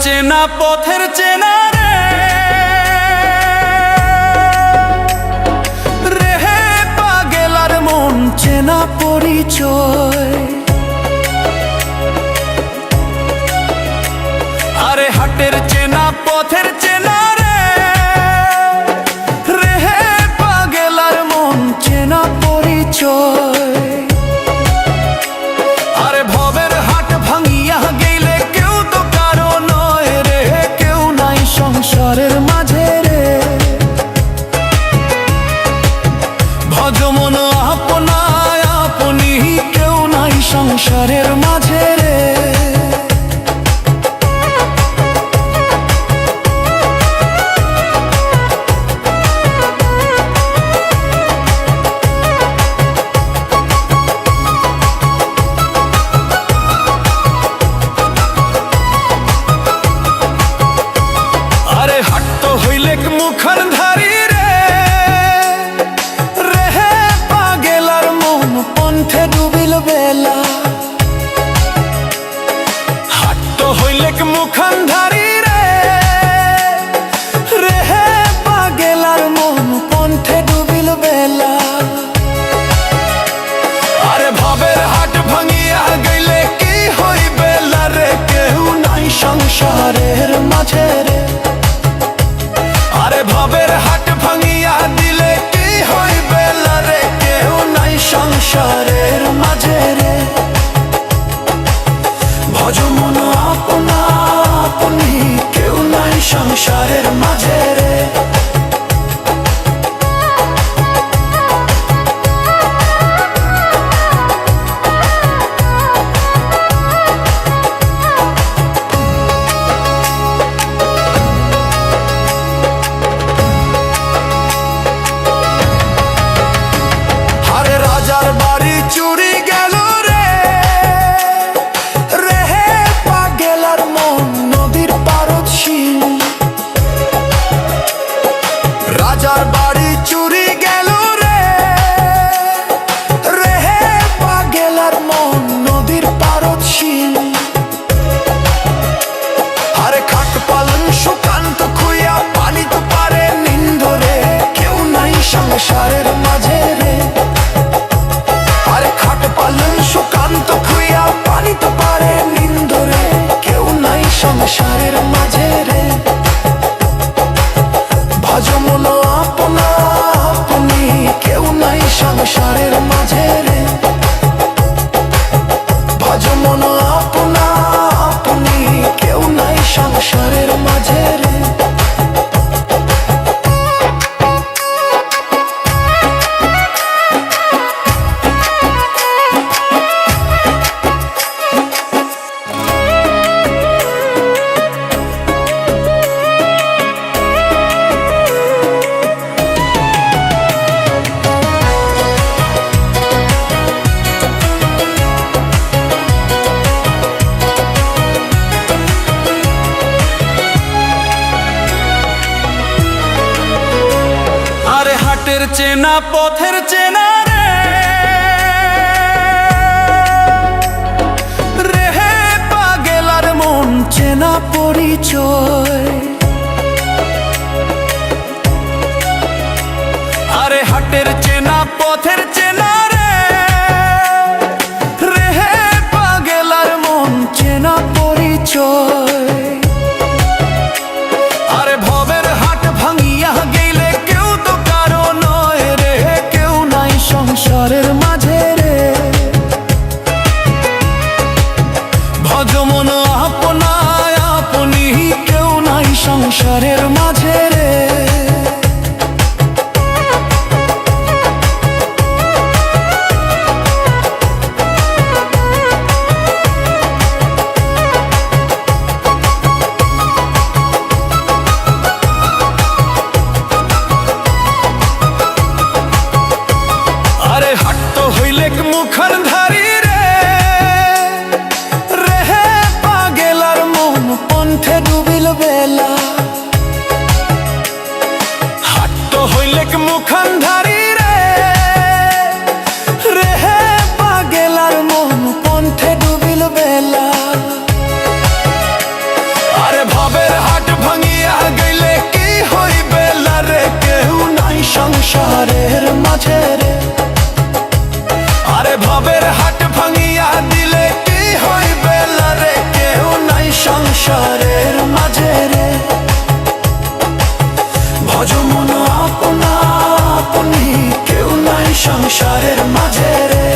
চেনা পথের চেনা রে হে পাগেলার মন চেনা পরিচয়। আরে হাটের চেনা পথের চেনা রে হে পাগেলার মন চেনা পরিচয়। আরে ভবের হাট ভাঙিয়া গেলে কেউ তো কারো নয় রে, কেউ নাই সংসারের মাঝে রে। ভজমন আপনায় আপনি কেউ নাই সংসারের মাঝে রে। মুখর ধারি রে রে হে পাগেলার মন পন্থে ডুবিল বেলা। হাট তো হইলেক মুখর ধারি রে রে হে পাগেলার মন পন্থে ডুবিল বেলা। আরে ভবের হাট ভাঙিয়া গেলে কি হইবে রে, কেউ নাই সংসারের মাঝে রে। আরে ভবের হাট ভাঙিয়া দিলে কি হইবে রে, কেউ নাই সংসারের মাঝে রে। ভজমন আপনা আপনি কেউ নাই সংসারের মাঝে রে। বাড়ি চুরি গেল রে রে হে পাগেলার মন নদীর পারদশীল। রাজার বাড়ি চুরি গেল রে রে হে পাগেলার মন নদীর পারদশীল। আরে খাট পালন সুকান্ত খুইয়া পানি তো পারে নিন্দরে, কেউ নাই সংসারের মাঝে রে। খাট পালন সুকান্ত খুইয়া পানি তো পারে নিন্দরে, কেউ নাই সংসারের মাঝে রে। ভজমন আপনা আপনি কেউ নাই সংসারের মাঝে রে। ভজমন আপনা আপনি কেউ নাই সংসারের মাঝে রে। হাটের চেনা পথের চেনা রে হে পাগেলার মন চেনা পরিচয়। আরে হাটের চেনা পথের চেনা রে হে পাগেলার মন চেনা পরিচয়। আরে ভবের হাট ভাঙিয়া গেলে কেউ তো কারো নয় রে, কেউ নাই সংসারের মাঝে রে। ভজমন আপনায় আপনি কেউ নাই সংসারের মাঝে রে। হাট তো হইলেক মুখর ধারি রে রে হে পাগেলার মন পন্থে ডুবিল বেলা। হাট তো হইলেক মুখর ধারি রে রে হে পাগেলার মন পন্থে ডুবিল বেলা। আরে মাঝে রে। আরে ভবের হাট ভাঙিয়া দিলে কি হইবে লারে, কেউ নাই সংসারের মাঝে রে। ভজ মন আপনা আপনি, কেউ নাই সংসারের মাঝে রে।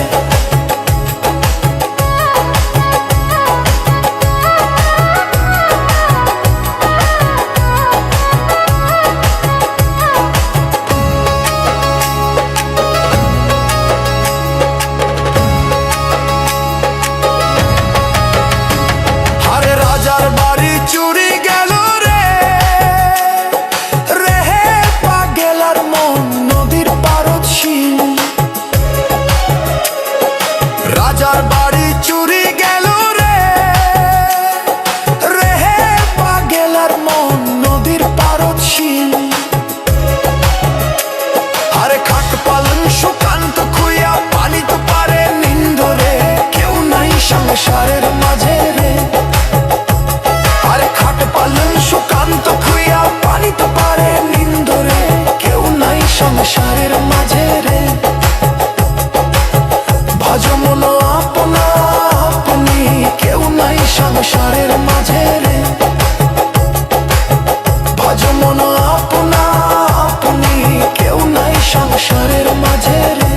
রাজার বাড়ি চুরি গেল রে, রেহে পাগেলার মন নদীর পারদশীল। রাজার বাড়ি চুরি গেল রে, রেহে পাগেলার মন নদীর পারদশীল। আরে খাট পালন সুকান্ত খুইয়া পানি তো পারে নিন্দরে, কেউ নাই সংসারের মাঝে রে। সুকান্ত খুইয়া পানি তো পারে নিন্দরে, কেউ নাই সংসারের মাঝে রে। ভজ মন আপনা আপনি, কেউ নাই সংসারের মাঝে রে। ভজ মন আপনা আপনি, কেউ নাই সংসারের মাঝে রে।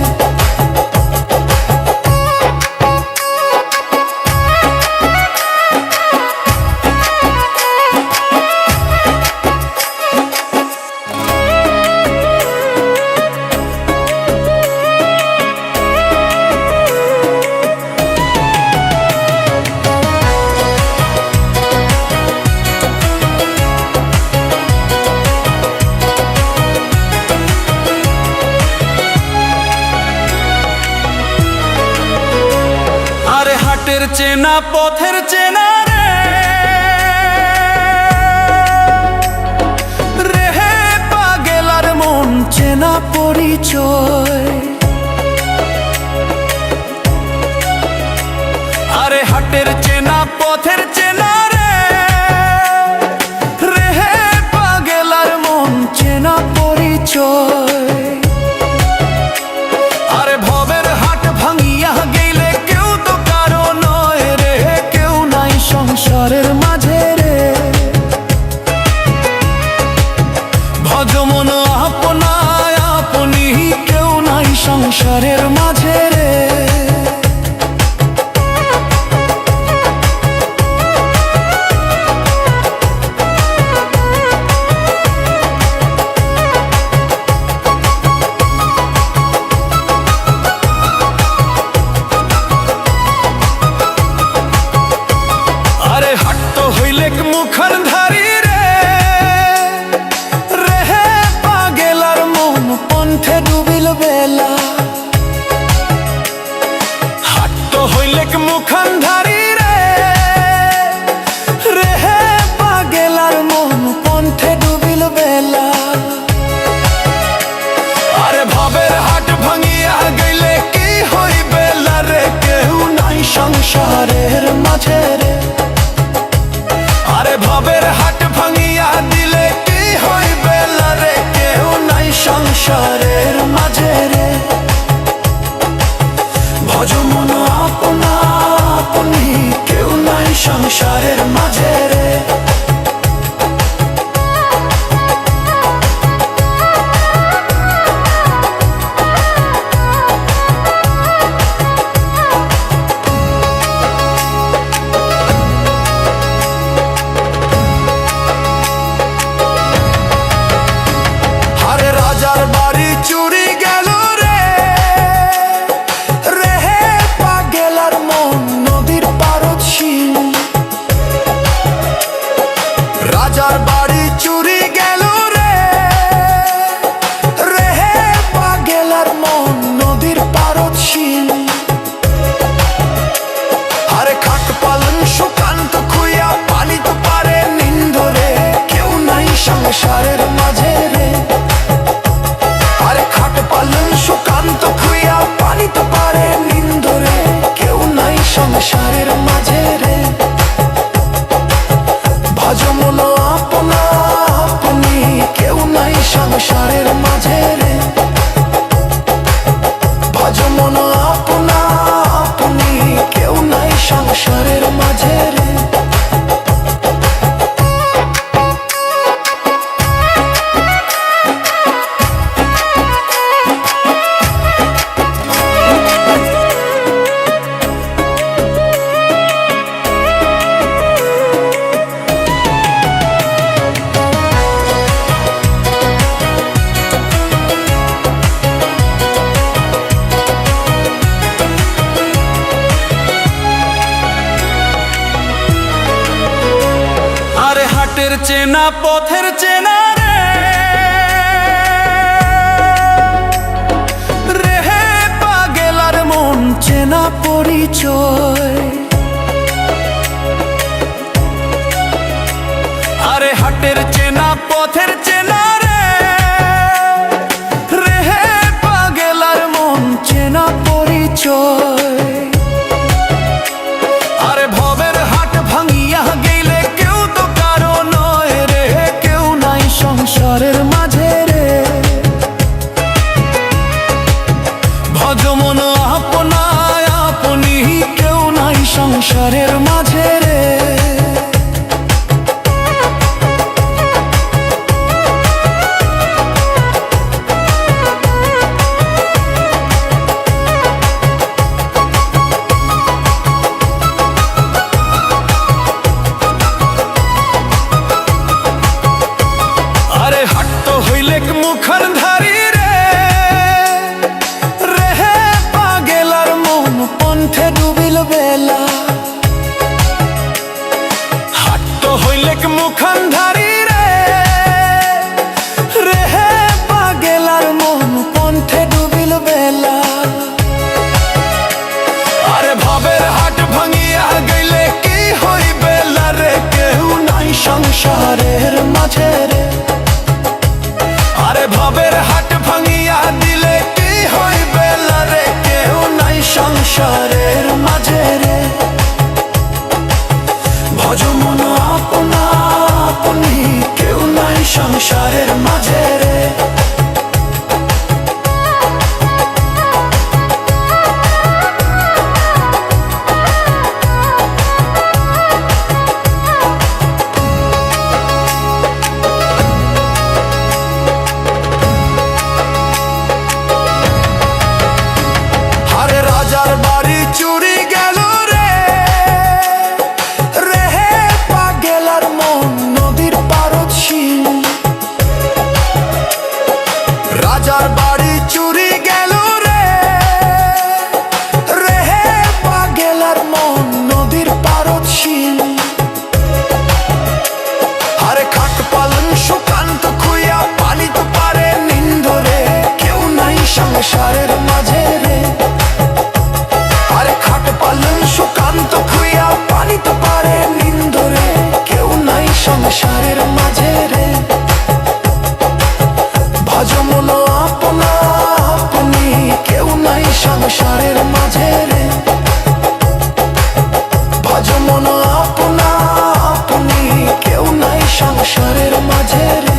হাটের চেনা পথের চেনা রে, রেহে পাগেলার মন চেনা পরিচয়। আরে হাটের চেনা পথের চেনা রে, রেহে পাগেলার মন চেনা পরিচয়। আরে ভবের হাট ভাঙিয়া গেলে কেউ তো কারো নয় রে, কেউ নাই সংসারের মাঝে রে। ভজ মন আপনা আপনি, কেউ নাই সংসারের মাঝে রে। মুখর ধারি রে, রেহে পাগেলার মন পন্থে ডুবিল বেলা। হাটের চেনা পথের চেনা রে হে পাগেলার মন চেনা পরিচয়। আরে হাটের চেনা পথের চেনা রে হে পাগেলার মন চেনা পরিচয়। আরে ভবের হাট ভাঙিয়া গেলে কেউ তো কারো নয় রে, কেউ নাই সংসারের মাঝে রে। ভজ মন আপনায় আপনি, কেউ নাই সংসারের মাঝে রে। মুখর ধারি রে রে হে পাগেলার মন পন্থে ডুবিল বেলা। হাট তো হইলেক মুখর ধারি রে রে হে পাগেলার মন পন্থে ডুবিল বেলা। আরে ভবের হাট ভাঙিয়া গেলে কি হইবে রে, কেউ নাই সংসারের মাঝে রে। আরে ভবের হাট ভাঙিয়া দিলে কি হইবে রে, কেউ নাই সংসারের মাঝে রে। ভজ মন আপনা আপনি, কেউ নাই সংসারের মাঝে রে। রাজার বাড়ি চুরি গেল রে রে হে পাগেলার মন নদীর পারদশীল। রাজার বাড়ি চুরি গেল রে রে হে পাগেলার মন নদীর পারদশীল। আরে খাট পালন সুকান্ত খুইয়া পানি তো পারে নিন্দরে, কেউ নাই সংসারের মাঝে রে। পালন সুকান্ত খুইয়া পানি তো পারে নিন্দরে, কেউ নাই সংসারের মাঝে রে। ভজ মন আপনা আপনি, কেউ নাই সংসারের মাঝে রে। ভজ মন আপনা আপনি, কেউ নাই সংসারের মাঝে রে।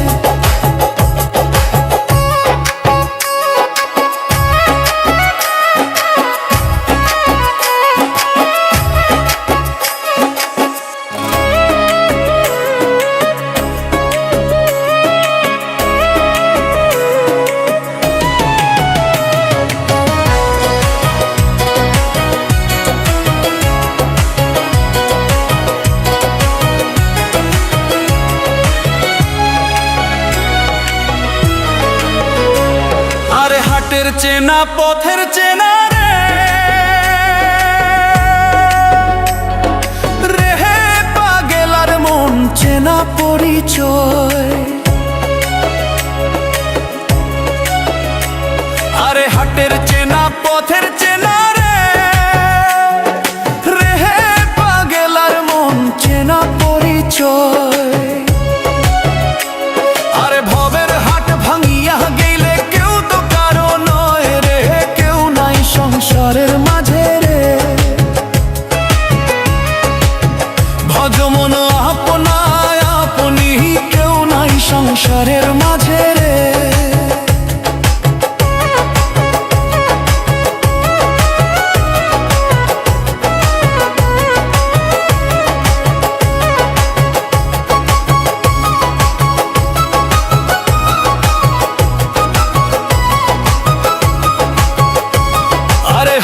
হাটের চেনা পথের চেনা রে হে পাগেলার মন চেনা পরিচয়। আরে হাটের চেনা পথের চেনা রে হে পাগেলার মন চেনা পরিচয়। আরে ভবের হাট ভাঙিয়া গেলে কেউ তো কারো নয় রে, কেউ নাই সংসারের মাঝে রে। ভজ মন আপনায় আপনি, কেউ নাই সংসারের মাঝে রে।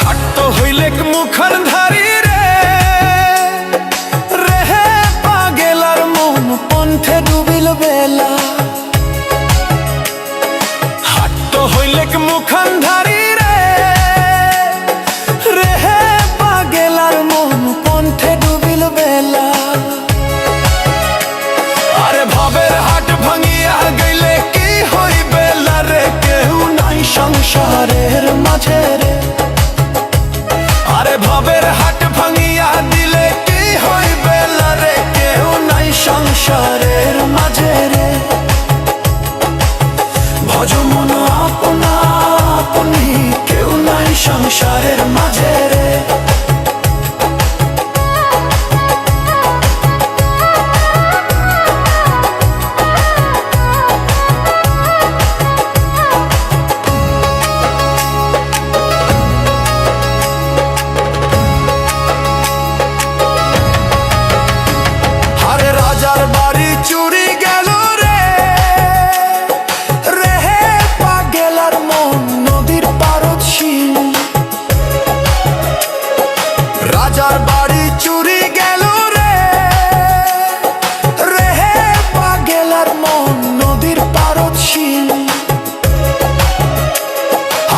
হাট তো হইলেক মুখর ধারি রে রে হে পাগেলার মন পন্থে ডুবিল বেলা। হাট তো হইলেক মুখর ধারি রে রে হে পাগেলার মন পন্থে ডুবিল বেলা। আরে সংসারের মাঝে রে। রাজার বাড়ি চুরি গেল রে, রেহে পাগেলার মন নদীর পারদ শিল। রাজার বাড়ি চুরি গেল রে, রেহে পাগেলার মন নদীর পারদ শিল।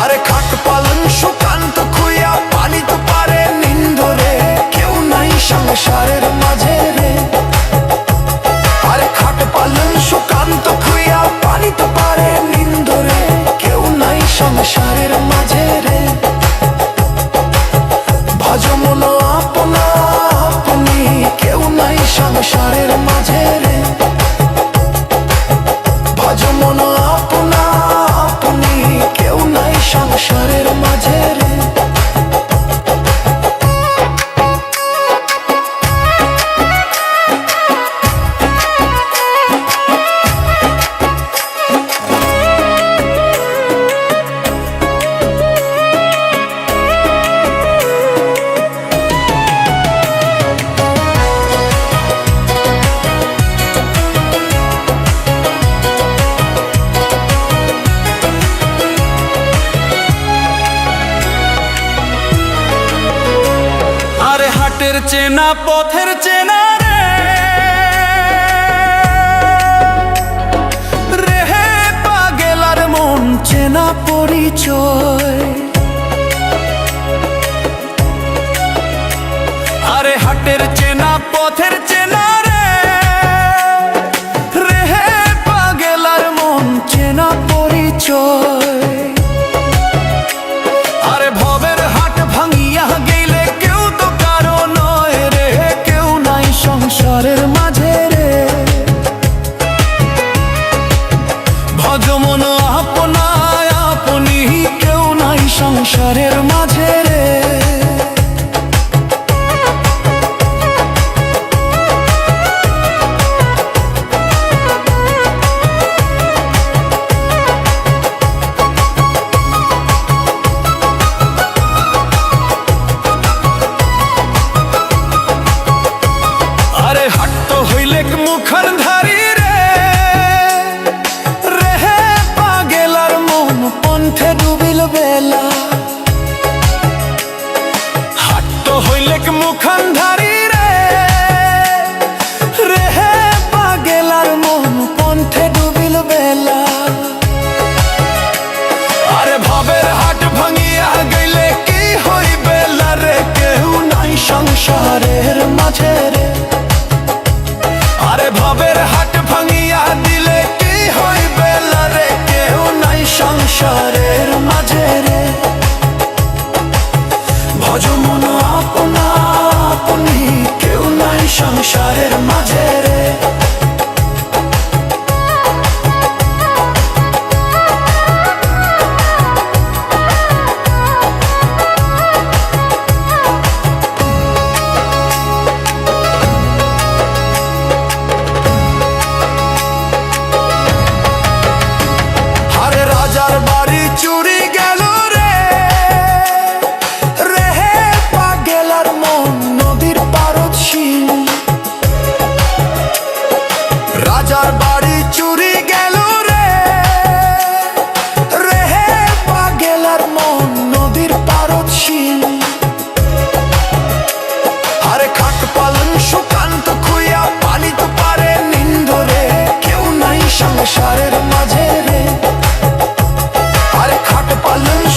আরে খাট পালন সুকান্ত খুইয়া পানি তো পারে নিন্দরে, কেউ নাই সংসারের মাঝে রে। সুকান্ত খুইয়া পানি তো পারে নিন্দরে, কেউ নাই সংসারের মাঝে রে। ভজ মন আপনা আপনি, কেউ নাই সংসারের মাঝে রে। ভজ মন আপনা আপনি, কেউ নাই সংসারের মাঝে রে। হাটের চেনা পথের চেনা রে, রেহে পাগেলার মন চেনা পরিচয়। আরে হাটের চেনা পথের চেনা রে, রেহে পাগেলার মন চেনা পরিচয়। আরে ভবের হাট ভাঙিয়া গেলে কেউ তো কারো নয় রে, কেউ নাই সংসারের মাঝে রে। ভজ মন আপনা আপনি, কেউ নাই সংসারের মাঝে রে। মুখর ধারি রে, রেহে পাগেলার মন পন্থে ডুবিল বেলা। হাট হইলেক মুখর ধারি রে, রেহে পাগেলার মন পন্থে ডুবিল বেলা। আরে ভবের হাট ভাঙিয়া গেলে কি হইবে রে, কেউ নাই সংসারের মাঝে রে। আরে ভবের হাট ভাঙিয়া দিলে কি হইবে রে, কেউ নাই সংসারের মাঝে রে। ভজ মন আপনা আপনি, কেউ নাই সংসারের মাঝে রে। রাজার বাড়ি চুরি গেল রে, রেহে পাগেলার মন নদীর পারদ শিল। রাজার বাড়ি চুরি গেল রে, রেহে পাগেলার মন নদীর পারদ শিল। আরে খাট পালন সুকান্ত খুইয়া পানি তো পারে নিন্দরে, কেউ নাই সংসারের মাঝে রে।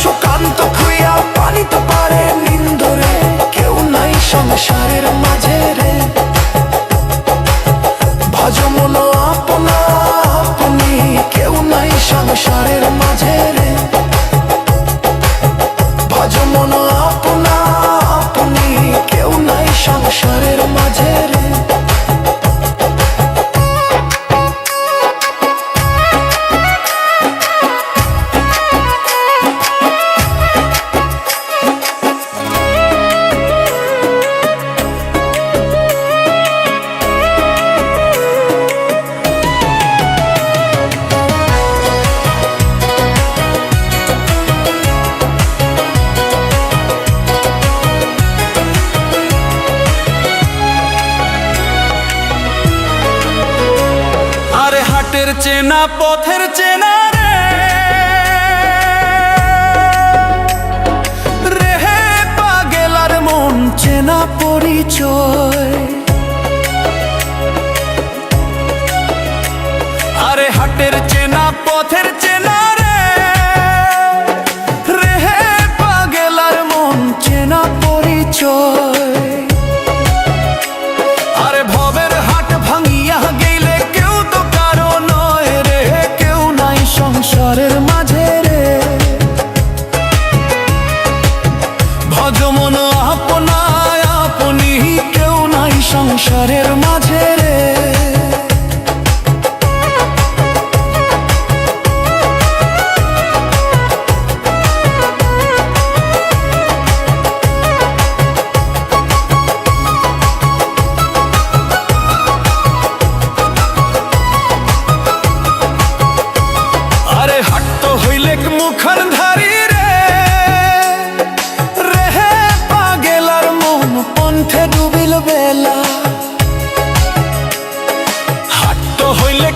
সুকান্ত খুইয়া পানি তো পারে নিন্দরে, কেউ নাই সংসারের মাঝে রে। ভজ মন আপনা আপনি, কেউ নাই সংসারের মাঝে রে। ভজ মন আপনা আপনি, কেউ নাই সংসারের মাঝে রে। হাটের চেনা পথের চেনা রে হে পাগেলার মন চেনা পরিচয়। আরে হাটের চেনা পথের চেনা রে হে পাগেলার মন চেনা পরিচয়। আরে ভবের হাট ভাঙিয়া গেলে কেউ তো কারো নয় রে, কেউ নাই সংসারের মাঝে রে। ভজমন আপনায় আপনি কেউ নাই সংসারের মাঝে রে। মুখর ধারি রে রে হে পাগেলার মন পন্থে ডুবিল বেলা। হাট হইলে